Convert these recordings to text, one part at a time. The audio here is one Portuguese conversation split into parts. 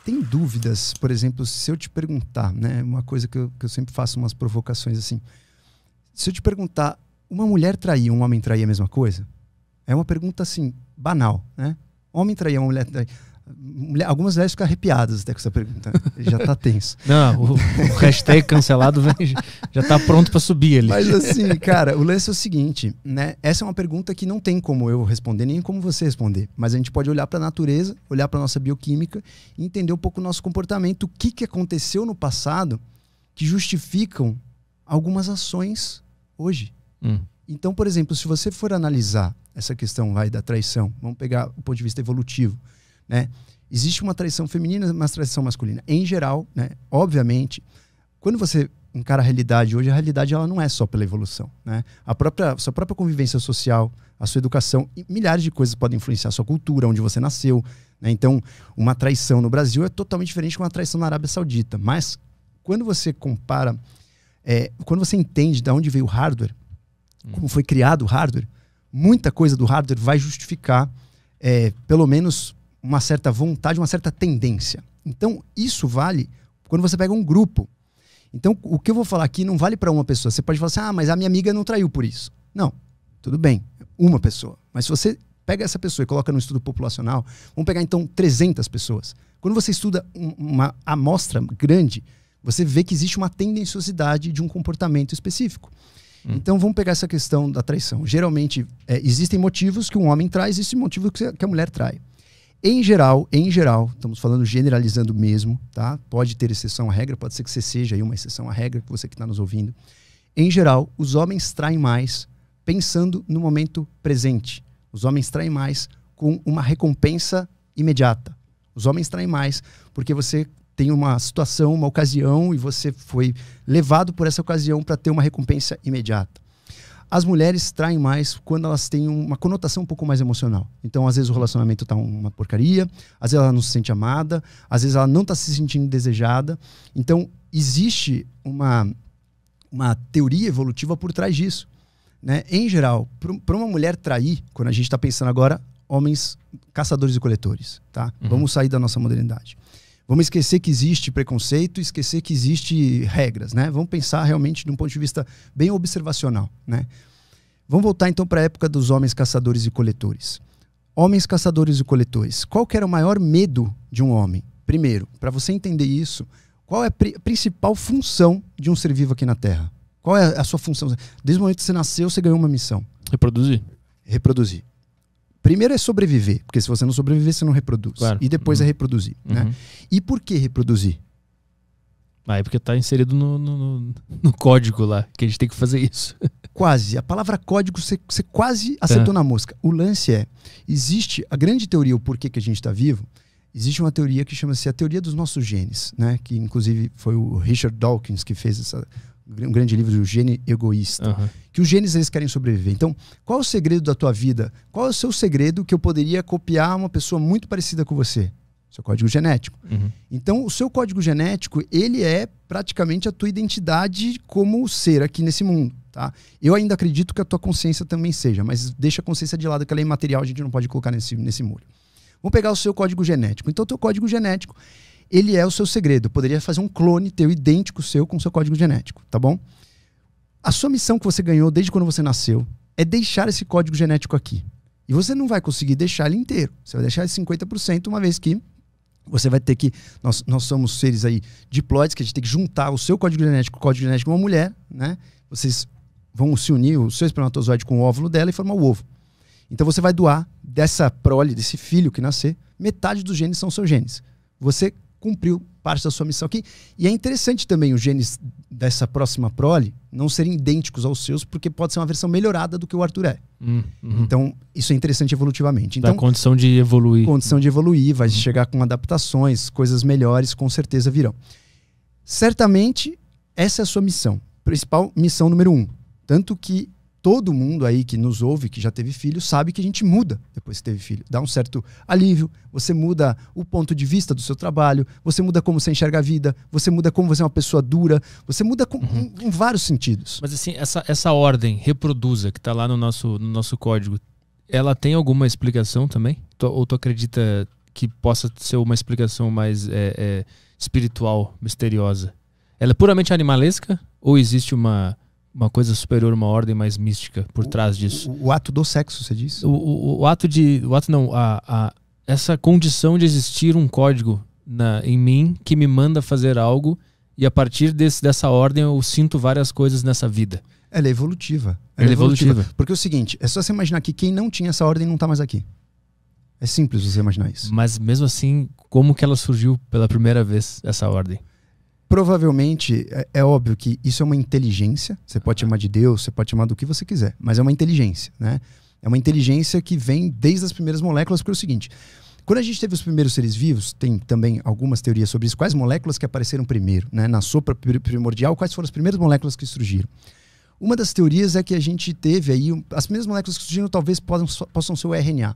tem dúvidas, por exemplo, se eu te perguntar, né? Uma coisa que eu sempre faço umas provocações assim. Se eu te perguntar, uma mulher trair, um homem trair a mesma coisa? É uma pergunta assim, banal, né? Homem trair, uma mulher trair. Algumas mulheres ficam arrepiadas até com essa pergunta. Já tá tenso. Não, o hashtag cancelado já tá pronto para subir ali. Mas assim, cara, o lance é o seguinte, né? Essa é uma pergunta que não tem como eu responder, nem como você responder. Mas a gente pode olhar para a natureza, olhar para nossa bioquímica e entender um pouco o nosso comportamento, o que aconteceu no passado que justificam algumas ações hoje. Então, por exemplo, se você for analisar essa questão da traição, vamos pegar o ponto de vista evolutivo, né? Existe uma traição feminina e uma traição masculina. Em geral, né? Obviamente, quando você encara a realidade hoje, a realidade ela não é só pela evolução, né? Sua própria convivência social, a sua educação, e milhares de coisas podem influenciar a sua cultura, onde você nasceu, né? Então, uma traição no Brasil é totalmente diferente de uma traição na Arábia Saudita. Mas, quando você compara, quando você entende de onde veio o hardware, como foi criado o hardware, muita coisa do hardware vai justificar, pelo menos, uma certa vontade, uma certa tendência. Então, isso vale quando você pega um grupo. Então, o que eu vou falar aqui não vale para uma pessoa. Você pode falar assim, mas a minha amiga não traiu por isso. Não, tudo bem, uma pessoa. Mas se você pega essa pessoa e coloca no estudo populacional, vamos pegar então 300 pessoas. Quando você estuda uma amostra grande, você vê que existe uma tendenciosidade de um comportamento específico. Então vamos pegar essa questão da traição. Geralmente existem motivos que um homem trai, existem motivos que a mulher trai. Em geral, estamos falando generalizando mesmo, tá? Pode ter exceção à regra, pode ser que você seja aí uma exceção à regra, você que está nos ouvindo. Em geral, os homens traem mais pensando no momento presente. Os homens traem mais com uma recompensa imediata. Os homens traem mais porque você tem uma situação, uma ocasião e você foi levado por essa ocasião para ter uma recompensa imediata. As mulheres traem mais quando elas têm uma conotação um pouco mais emocional. Então, às vezes o relacionamento tá uma porcaria, às vezes ela não se sente amada, às vezes ela não está se sentindo desejada. Então, existe uma teoria evolutiva por trás disso, né? Em geral, para uma mulher trair, quando a gente está pensando agora, homens caçadores e coletores, tá? Vamos sair da nossa modernidade. Vamos esquecer que existe preconceito, esquecer que existe regras, né? Vamos pensar realmente de um ponto de vista bem observacional, né? Vamos voltar então para a época dos homens caçadores e coletores. Homens caçadores e coletores. Qual que era o maior medo de um homem? Primeiro, para você entender isso, qual é a principal função de um ser vivo aqui na Terra? Qual é a sua função? Desde o momento que você nasceu, você ganhou uma missão. Reproduzir. Reproduzir. Primeiro é sobreviver, porque se você não sobreviver, você não reproduz. Claro. E depois é reproduzir. Né? E por que reproduzir? É porque está inserido no código lá, que a gente tem que fazer isso. Quase. A palavra código, você quase acertou na mosca. O lance existe a grande teoria, o porquê que a gente está vivo, existe uma teoria que chama-se a teoria dos nossos genes, né? Que inclusive foi o Richard Dawkins que fez um grande livro do Gene Egoísta, que os genes eles querem sobreviver. Então, qual é o segredo da tua vida? Qual é o seu segredo que eu poderia copiar uma pessoa muito parecida com você? Seu código genético. Então, o seu código genético, ele é praticamente a tua identidade como ser aqui nesse mundo, tá? Eu ainda acredito que a tua consciência também seja, mas deixa a consciência de lado, que ela é imaterial, a gente não pode colocar nesse molho. Vamos pegar o seu código genético. Então, o teu código genético, ele é o seu segredo. Eu poderia fazer um clone teu idêntico seu com o seu código genético, tá bom? A sua missão que você ganhou desde quando você nasceu é deixar esse código genético aqui. E você não vai conseguir deixar ele inteiro. Você vai deixar ele 50%, uma vez que você vai ter que... Nós somos seres aí diploides, que a gente tem que juntar o seu código genético com o código genético de uma mulher, né? Vocês vão se unir, o seu espermatozoide com o óvulo dela e formar o ovo. Então você vai doar dessa prole, desse filho que nascer, metade dos genes são seus genes. Você cumpriu parte da sua missão aqui. E é interessante também os genes dessa próxima prole não serem idênticos aos seus, porque pode ser uma versão melhorada do que o Arthur é. Então, isso é interessante evolutivamente. Então, dá condição de evoluir. Condição de evoluir, vai chegar com adaptações, coisas melhores, com certeza virão. Certamente, essa é a sua missão. Principal missão número 1. Tanto que todo mundo aí que nos ouve, que já teve filho, sabe que a gente muda depois que teve filho. Dá um certo alívio, você muda o ponto de vista do seu trabalho, você muda como você enxerga a vida, você muda como você é uma pessoa dura, você muda em vários sentidos. Mas assim, essa ordem, reproduza, que está lá no nosso código, ela tem alguma explicação também? Ou tu acredita que possa ser uma explicação mais espiritual, misteriosa? Ela é puramente animalesca ou existe uma coisa superior, uma ordem mais mística por trás disso? O ato do sexo, você disse? Essa condição de existir um código em mim que me manda fazer algo e a partir dessa ordem eu sinto várias coisas nessa vida. Ela é evolutiva. Ela é evolutiva. Porque é o seguinte, é só você imaginar que quem não tinha essa ordem não tá mais aqui. É simples você imaginar isso. Mas mesmo assim, como que ela surgiu pela primeira vez, essa ordem? Provavelmente, é óbvio que isso é uma inteligência. Você pode chamar de Deus, você pode chamar do que você quiser. Mas é uma inteligência, né? É uma inteligência que vem desde as primeiras moléculas. Porque é o seguinte, quando a gente teve os primeiros seres vivos, tem também algumas teorias sobre isso. Quais moléculas que apareceram primeiro, né? Na sopa primordial, quais foram as primeiras moléculas que surgiram? Uma das teorias é que a gente teve aí... As primeiras moléculas que surgiram talvez possam ser o RNA.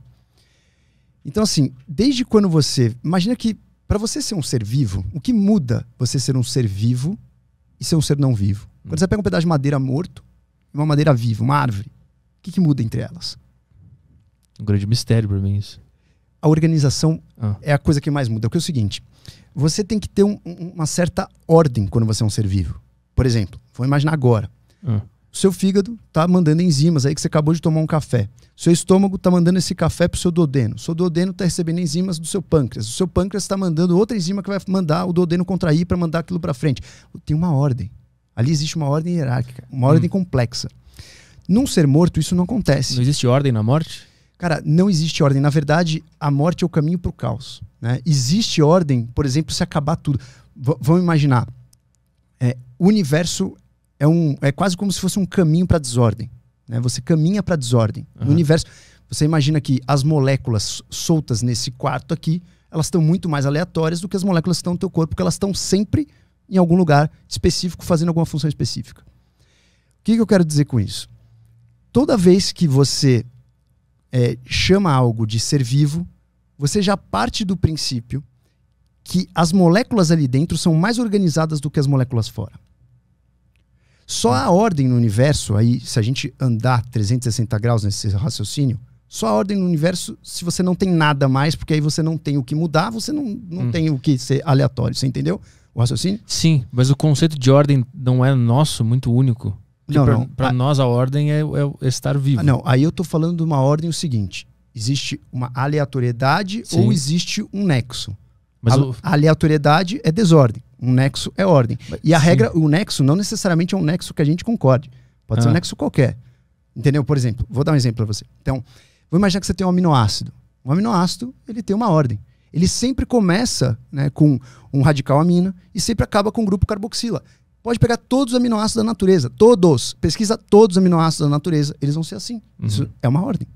Então, assim, desde quando você... Imagina que para você ser um ser vivo, o que muda você ser um ser vivo e ser um ser não vivo? Quando você pega um pedaço de madeira morto e uma madeira viva, uma árvore, o que muda entre elas? Um grande mistério para mim isso. A organização é a coisa que mais muda. Porque é o seguinte, você tem que ter uma certa ordem quando você é um ser vivo. Por exemplo, vou imaginar agora. O seu fígado está mandando enzimas aí que você acabou de tomar um café. O seu estômago está mandando esse café para o seu duodeno. O seu duodeno está recebendo enzimas do seu pâncreas. O seu pâncreas está mandando outra enzima que vai mandar o duodeno contrair para mandar aquilo para frente. Tem uma ordem. Ali existe uma ordem hierárquica, uma ordem complexa. Num ser morto, isso não acontece. Não existe ordem na morte? Cara, não existe ordem. Na verdade, a morte é o caminho para o caos, né? Existe ordem, por exemplo, se acabar tudo. Vamos imaginar. O universo é quase como se fosse um caminho para a desordem, né? Você caminha para a desordem. No universo, você imagina que as moléculas soltas nesse quarto aqui, elas estão muito mais aleatórias do que as moléculas que estão no teu corpo, porque elas estão sempre em algum lugar específico, fazendo alguma função específica. O que eu quero dizer com isso? Toda vez que você chama algo de ser vivo, você já parte do princípio que as moléculas ali dentro são mais organizadas do que as moléculas fora. Só a ordem no universo, aí, se a gente andar 360 graus nesse raciocínio, só a ordem no universo, se você não tem nada mais, porque aí você não tem o que mudar, você não tem o que ser aleatório. Você entendeu o raciocínio? Sim, mas o conceito de ordem não é nosso, muito único. Para nós a ordem é estar vivo. Não, aí eu tô falando de uma ordem o seguinte: existe uma aleatoriedade ou existe um nexo. Mas a aleatoriedade é desordem, um nexo é ordem. E a regra, o nexo não necessariamente é um nexo que a gente concorde. Pode ser um nexo qualquer. Entendeu? Por exemplo, vou dar um exemplo para você. Então, vou imaginar que você tem um aminoácido. Um aminoácido, ele tem uma ordem. Ele sempre começa, né, com um radical amina e sempre acaba com um grupo carboxila. Pode pegar todos os aminoácidos da natureza, todos. Pesquisa todos os aminoácidos da natureza, eles vão ser assim. Isso é uma ordem.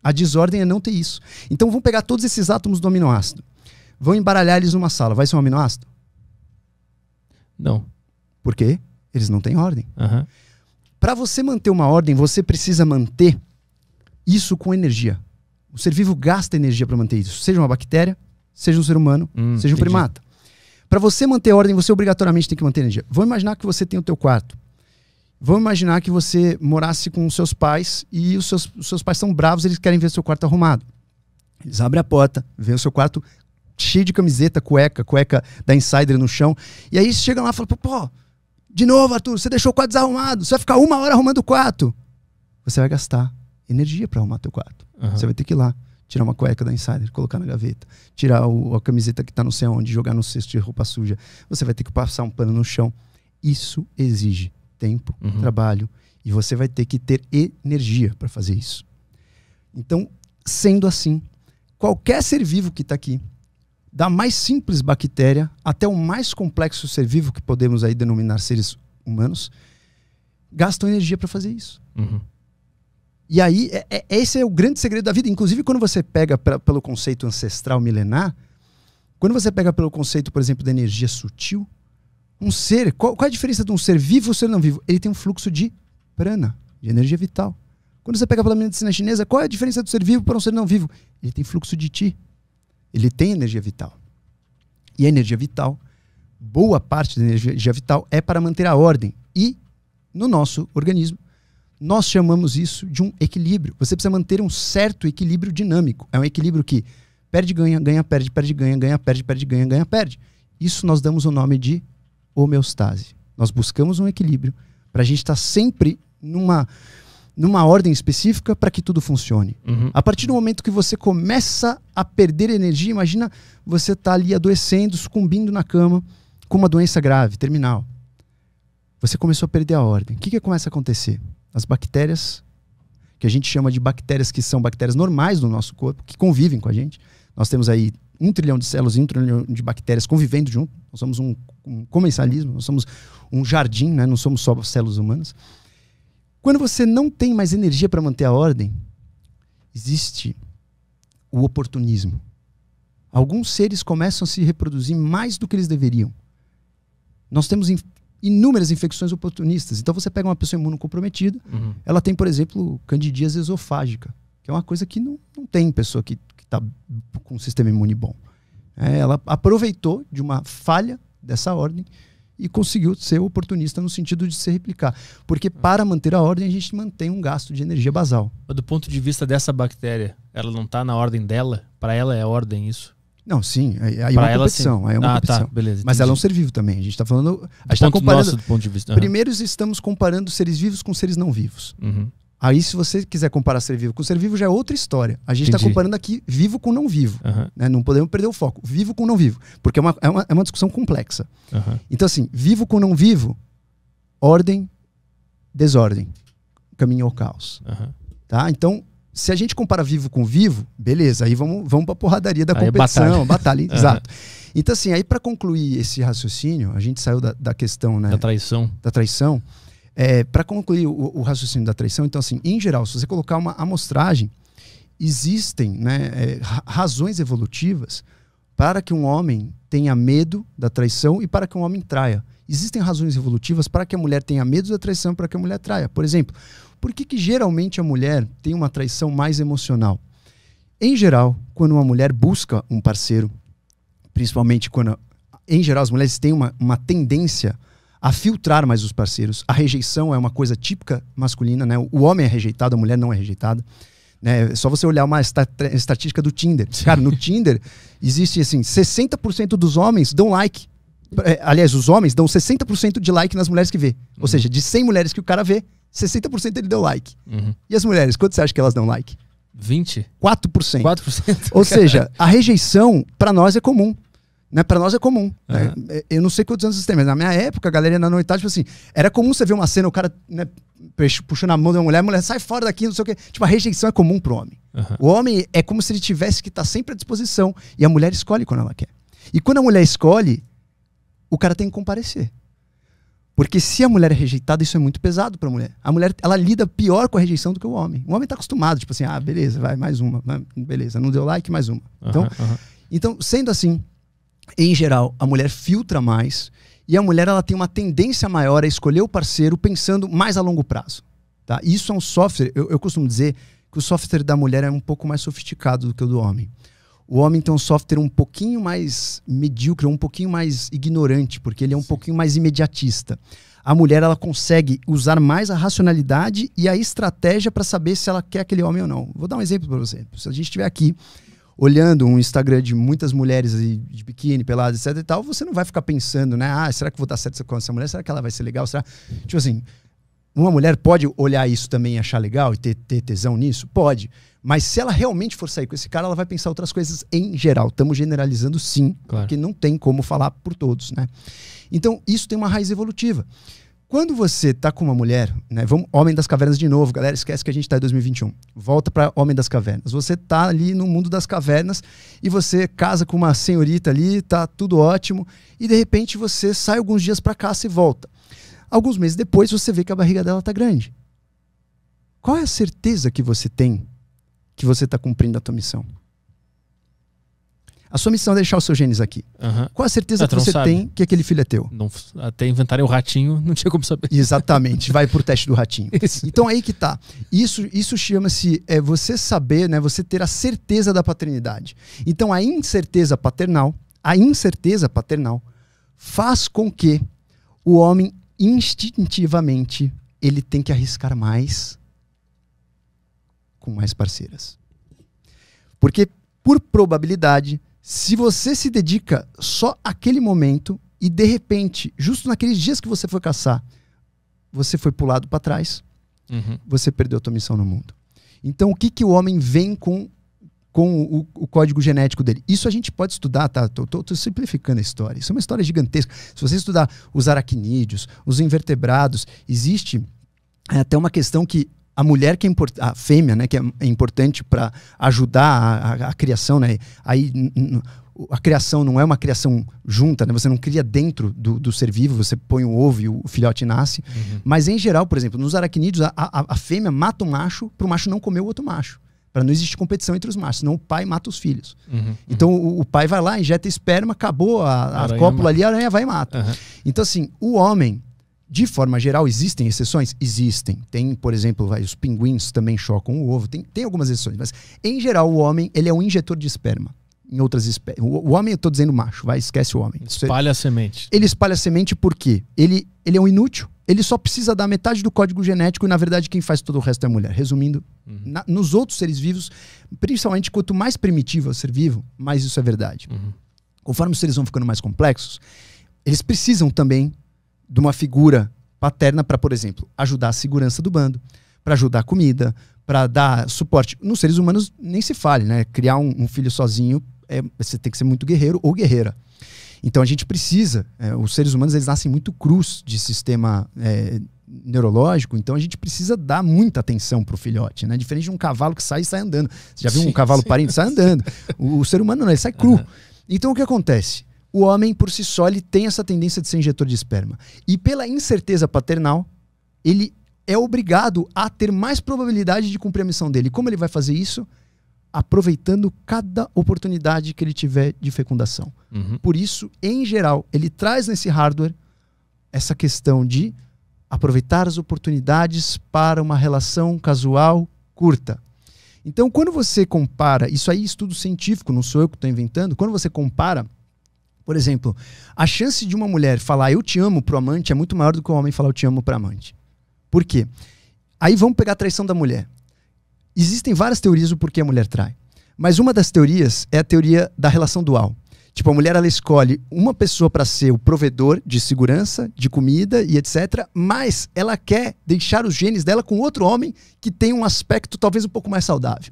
A desordem é não ter isso. Então vamos pegar todos esses átomos do aminoácido. Vão embaralhar eles numa sala. Vai ser um aminoácido? Não. Por quê? Eles não têm ordem. Para você manter uma ordem, você precisa manter isso com energia. O ser vivo gasta energia para manter isso. Seja uma bactéria, seja um ser humano, seja um primata. Para você manter ordem, você obrigatoriamente tem que manter energia. Vamos imaginar que você tem o teu quarto. Vamos imaginar que você morasse com os seus pais e os seus pais são bravos, eles querem ver o seu quarto arrumado. Eles abrem a porta, veem o seu quarto cheio de camiseta, cueca da Insider no chão. E aí chegam lá e falam, pô, de novo, Arthur, você deixou o quarto desarrumado, você vai ficar 1 hora arrumando o quarto. Você vai gastar energia para arrumar teu quarto. Você vai ter que ir lá, tirar uma cueca da Insider, colocar na gaveta, tirar a camiseta que tá não sei onde, jogar no cesto de roupa suja. Você vai ter que passar um pano no chão. Isso exige tempo, trabalho, e você vai ter que ter energia para fazer isso. Então, sendo assim, qualquer ser vivo que está aqui, da mais simples bactéria até o mais complexo ser vivo que podemos aí denominar seres humanos, gastam energia para fazer isso. E aí, esse é o grande segredo da vida. Inclusive, quando você pega pelo conceito ancestral milenar, quando você pega pelo conceito, por exemplo, da energia sutil, um ser, qual é a diferença de um ser vivo e um ser não vivo? Ele tem um fluxo de prana, de energia vital. Quando você pega pela medicina chinesa, qual é a diferença do ser vivo para um ser não vivo? Ele tem fluxo de chi. Ele tem energia vital. E a energia vital, boa parte da energia vital é para manter a ordem. E, no nosso organismo, nós chamamos isso de um equilíbrio. Você precisa manter um certo equilíbrio dinâmico. É um equilíbrio que Perde, ganha, ganha, perde, perde, ganha, ganha, perde, perde, ganha, ganha, perde. Isso nós damos o nome de homeostase. Nós buscamos um equilíbrio para a gente estar sempre numa ordem específica para que tudo funcione. A partir do momento que você começa a perder energia, imagina você tá ali adoecendo, sucumbindo na cama com uma doença grave, terminal. Você começou a perder a ordem. O que começa a acontecer? As bactérias, que a gente chama de bactérias que são bactérias normais do nosso corpo, que convivem com a gente. Nós temos aí 1 trilhão de células e 1 trilhão de bactérias convivendo junto. Nós somos um comensalismo, nós somos um jardim, né? Não somos só células humanas. Quando você não tem mais energia para manter a ordem, existe o oportunismo. Alguns seres começam a se reproduzir mais do que eles deveriam. Nós temos inúmeras infecções oportunistas. Então você pega uma pessoa imunocomprometida, ela tem, por exemplo, candidíase esofágica, que é uma coisa que não tem pessoa que está com um sistema imune bom. Ela aproveitou de uma falha dessa ordem e conseguiu ser oportunista no sentido de se replicar. Porque para manter a ordem, a gente mantém um gasto de energia basal. Mas do ponto de vista dessa bactéria, ela não está na ordem dela? Para ela é ordem isso? Não, sim. Aí é uma competição. Aí é uma competição. Tá, beleza. Mas ela é um ser vivo também. A gente está falando... A gente está comparando... Do ponto de vista. Primeiro estamos comparando seres vivos com seres não vivos. Aí, se você quiser comparar ser vivo com ser vivo, já é outra história. A gente está comparando aqui vivo com não vivo. Né? Não podemos perder o foco. Vivo com não vivo. Porque é uma discussão complexa. Então, assim, vivo com não vivo, ordem, desordem. Caminho ao caos. Tá? Então, se a gente compara vivo com vivo, beleza. Aí vamos para a porradaria da competição. Batalha. Exato. Então, assim, aí para concluir esse raciocínio, a gente saiu da questão, né, da traição. Para concluir o raciocínio da traição, então, assim, em geral, se você colocar uma amostragem, existem, né, razões evolutivas para que um homem tenha medo da traição e para que um homem traia. Existem razões evolutivas para que a mulher tenha medo da traição e para que a mulher traia. Por exemplo, por que geralmente a mulher tem uma traição mais emocional? Em geral, quando uma mulher busca um parceiro, principalmente quando, em geral, as mulheres têm uma tendência a filtrar mais os parceiros. A rejeição é uma coisa típica masculina, né? O homem é rejeitado, a mulher não é rejeitada. Né? É só você olhar uma estatística do Tinder. Cara, no Tinder existe assim, 60% dos homens dão like. Aliás, os homens dão 60% de like nas mulheres que vê. Ou seja, de 100 mulheres que o cara vê, 60% ele deu like. E as mulheres, quanto você acha que elas dão like? 20? 4%. 4%. Ou seja, a rejeição para nós é comum. Né, pra nós é comum. Né? Eu não sei quantos anos vocês têm, mas na minha época, a galera ia na noitada, tipo assim, era comum você ver uma cena, o cara, né, puxando a mão de uma mulher, a mulher sai fora daqui, não sei o quê. Tipo, a rejeição é comum pro homem. O homem é como se ele tivesse que estar sempre à disposição. E a mulher escolhe quando ela quer. E quando a mulher escolhe, o cara tem que comparecer. Porque se a mulher é rejeitada, isso é muito pesado pra mulher. A mulher, ela lida pior com a rejeição do que o homem. O homem tá acostumado, tipo assim, beleza, vai, mais uma. Beleza, não deu like, mais uma. Então, sendo assim, em geral, a mulher filtra mais e a mulher ela tem uma tendência maior a escolher o parceiro pensando mais a longo prazo. Tá? Isso é um software, eu costumo dizer que o software da mulher é um pouco mais sofisticado do que o do homem. O homem tem um software um pouquinho mais medíocre, um pouquinho mais ignorante, porque ele é um pouquinho mais imediatista. A mulher ela consegue usar mais a racionalidade e a estratégia para saber se ela quer aquele homem ou não. Vou dar um exemplo para você. Se a gente estiver aqui olhando um Instagram de muitas mulheres de biquíni, peladas, etc e tal, você não vai ficar pensando, né? Será que eu vou dar certo com essa mulher? Será que ela vai ser legal? Será? Tipo assim, uma mulher pode olhar isso também e achar legal e ter tesão nisso? Pode. Mas se ela realmente for sair com esse cara, ela vai pensar outras coisas em geral. Estamos generalizando sim, claro, porque não tem como falar por todos, né? Então, isso tem uma raiz evolutiva. Quando você tá com uma mulher, né? Vamos, Homem das Cavernas de novo, galera, esquece que a gente tá em 2021. Volta para Homem das Cavernas. Você tá ali no mundo das cavernas e você casa com uma senhorita ali, tá tudo ótimo, e de repente você sai alguns dias para caça e volta. Alguns meses depois você vê que a barriga dela tá grande. Qual é a certeza que você tem que você tá cumprindo a tua missão? A sua missão é deixar os seus genes aqui. Qual a certeza que você tem que aquele filho é teu? Não, até inventarem o ratinho, não tinha como saber. Exatamente, vai pro teste do ratinho. Então aí que tá. Isso chama-se você saber, né, você ter a certeza da paternidade. Então a incerteza paternal faz com que o homem instintivamente ele tem que arriscar mais com mais parceiras. Porque por probabilidade, se você se dedica só àquele momento e de repente, justo naqueles dias que você foi caçar, você foi pulado para trás, você perdeu a tua missão no mundo. Então, o que o homem vem com o código genético dele? Isso a gente pode estudar, tá? Tô simplificando a história. Isso é uma história gigantesca. Se você estudar os aracnídeos, os invertebrados, existe até uma questão que a mulher, que é a fêmea, né, que é importante para ajudar a criação, né? Aí a criação não é uma criação junta, né? Você não cria dentro do ser vivo, você põe o ovo e o filhote nasce. Mas em geral, por exemplo, nos aracnídeos, a fêmea mata o macho para o macho não comer o outro macho. Para não existir competição entre os machos, senão o pai mata os filhos. Então o pai vai lá, injeta esperma, acabou a cópula ali, a aranha vai e mata. Então assim, o homem, de forma geral, existem exceções? Existem. Tem, por exemplo, os pinguins também chocam o ovo, tem algumas exceções, mas em geral o homem, ele é um injetor de esperma. Em outras espécies. O homem, eu tô dizendo macho, esquece o homem. Espalha a semente. Ele espalha a semente porque ele é um inútil, ele só precisa dar metade do código genético e, na verdade, quem faz todo o resto é a mulher. Resumindo, nos outros seres vivos, principalmente quanto mais primitivo é o ser vivo, mais isso é verdade. Conforme os seres vão ficando mais complexos, eles precisam também de uma figura paterna para, por exemplo, ajudar a segurança do bando, para ajudar a comida, para dar suporte. Nos seres humanos nem se fale, né? Criar um filho sozinho, você tem que ser muito guerreiro ou guerreira. Então a gente precisa, os seres humanos eles nascem muito crus de sistema neurológico, então a gente precisa dar muita atenção pro filhote, né? Diferente de um cavalo que sai e sai andando. Você já viu um cavalo parindo? Sai andando. O ser humano não, ele sai cru. Então o que acontece? O homem por si só ele tem essa tendência de ser injetor de esperma. E pela incerteza paternal, ele é obrigado a ter mais probabilidade de cumprir a missão dele. Como ele vai fazer isso? Aproveitando cada oportunidade que ele tiver de fecundação. Por isso, em geral, ele traz nesse hardware essa questão de aproveitar as oportunidades para uma relação casual curta. Então, quando você compara, isso aí é estudo científico, não sou eu que estou inventando, quando você compara, por exemplo, a chance de uma mulher falar eu te amo pro amante é muito maior do que o homem falar eu te amo pra amante. Por quê? Aí vamos pegar a traição da mulher. Existem várias teorias do porquê a mulher trai. Mas uma das teorias é a teoria da relação dual. Tipo, a mulher ela escolhe uma pessoa para ser o provedor de segurança, de comida e etc. Mas ela quer deixar os genes dela com outro homem que tem um aspecto talvez um pouco mais saudável.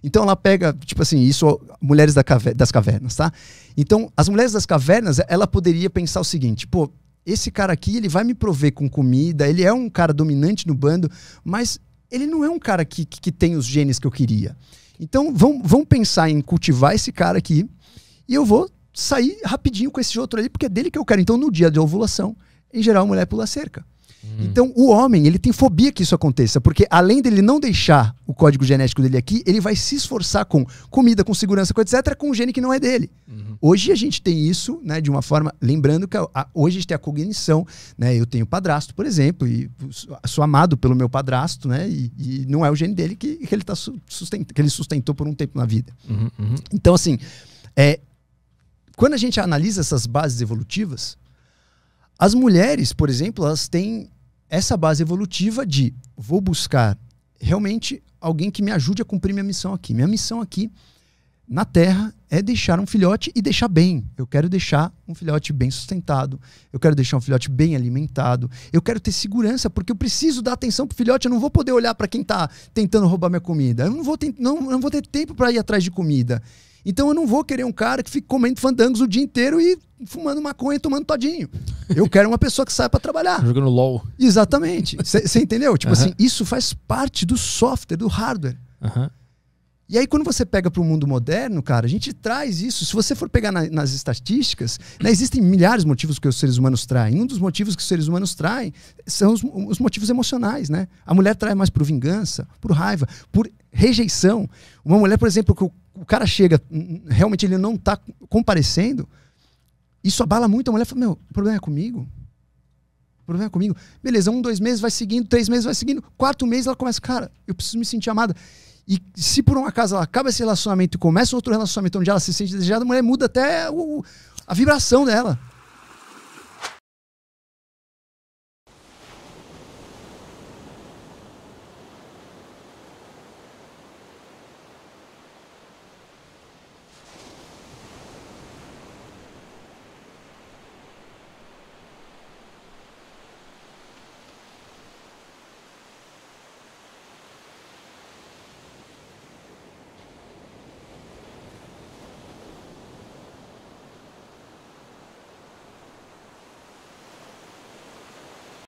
Então ela pega, tipo assim, isso mulheres das cavernas, tá? Então, as mulheres das cavernas, ela poderia pensar o seguinte, pô, esse cara aqui, ele vai me prover com comida, ele é um cara dominante no bando, mas ele não é um cara que tem os genes que eu queria. Então, vamos pensar em cultivar esse cara aqui e eu vou sair rapidinho com esse outro ali, porque é dele que eu quero. Então, no dia de ovulação, em geral, a mulher pula a cerca. Então, o homem, ele tem fobia que isso aconteça, porque além dele não deixar o código genético dele aqui, ele vai se esforçar com comida, com segurança, com etc., com um gene que não é dele. Hoje a gente tem isso, né, de uma forma, lembrando que hoje a gente tem a cognição, né, eu tenho padrasto, por exemplo, e sou amado pelo meu padrasto, né, e não é o gene dele que ele sustentou por um tempo na vida. Então, assim, quando a gente analisa essas bases evolutivas, as mulheres, por exemplo, elas têm essa base evolutiva de vou buscar realmente alguém que me ajude a cumprir minha missão aqui. Minha missão aqui na Terra é deixar um filhote e deixar bem. Eu quero deixar um filhote bem sustentado. Eu quero deixar um filhote bem alimentado. Eu quero ter segurança, porque eu preciso dar atenção pro filhote. Eu não vou poder olhar para quem tá tentando roubar minha comida. Eu não vou ter tempo para ir atrás de comida. Então eu não vou querer um cara que fique comendo fandangos o dia inteiro e fumando maconha e tomando todinho. Eu quero uma pessoa que saia para trabalhar. Jogando LOL. Exatamente. Você entendeu? Tipo assim, isso faz parte do software, do hardware. E aí quando você pega para o mundo moderno, cara, a gente traz isso. Se você for pegar nas estatísticas, né, existem milhares de motivos que os seres humanos traem. Um dos motivos que os seres humanos traem são os motivos emocionais, né? A mulher trai mais por vingança, por raiva, por rejeição. Uma mulher, por exemplo, que o cara chega, realmente ele não está comparecendo, isso abala muito a mulher. Fala, meu, o problema é comigo? O problema é comigo? Beleza, 1, 2 meses vai seguindo, 3 meses vai seguindo, 4 meses ela começa, cara, eu preciso me sentir amada. E se por um acaso ela acaba esse relacionamento e começa outro relacionamento onde ela se sente desejada, a mulher muda até a vibração dela.